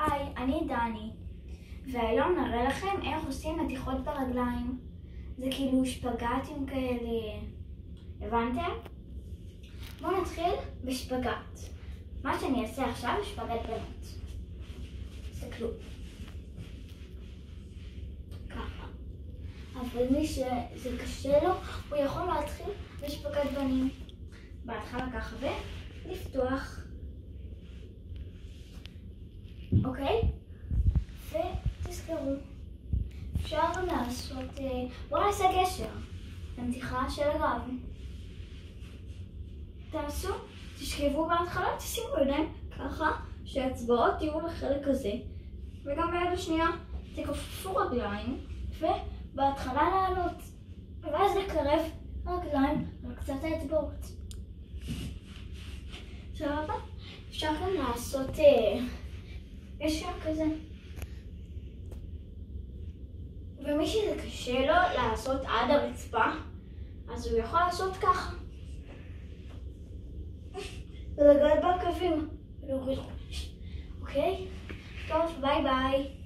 היי, אני דני, והיום נראה לכם איך עושים מתיחות ברגליים. זה כאילו שפגטים כאלה, הבנתם? בואו נתחיל בשפגט. מה שאני אעשה עכשיו זה שפגט בנות. תסתכלו. ככה. אבל מי שזה קשה לו, הוא יכול להתחיל בשפגט בנים. בהתחלה ככה ולפתוח. אוקיי? ותזכרו, אפשר גם לעשות, בואו נעשה גשר, למתיחה של הגב. תעשו, תשכבו בהתחלה, תשימו ידיים ככה, שהאצבעות יהיו לחלק הזה, וגם ביד השנייה תכופפו רגליים, ובהתחלה לעלות, ואז לקרב רגליים על קצת האצבעות. סבבה? אפשר גם לעשות גשר כזה. ומי שזה קשה לו לעשות עד הרצפה, אז הוא יכול לעשות ככה. ולגעת בקווים. אוקיי? טוב, ביי ביי.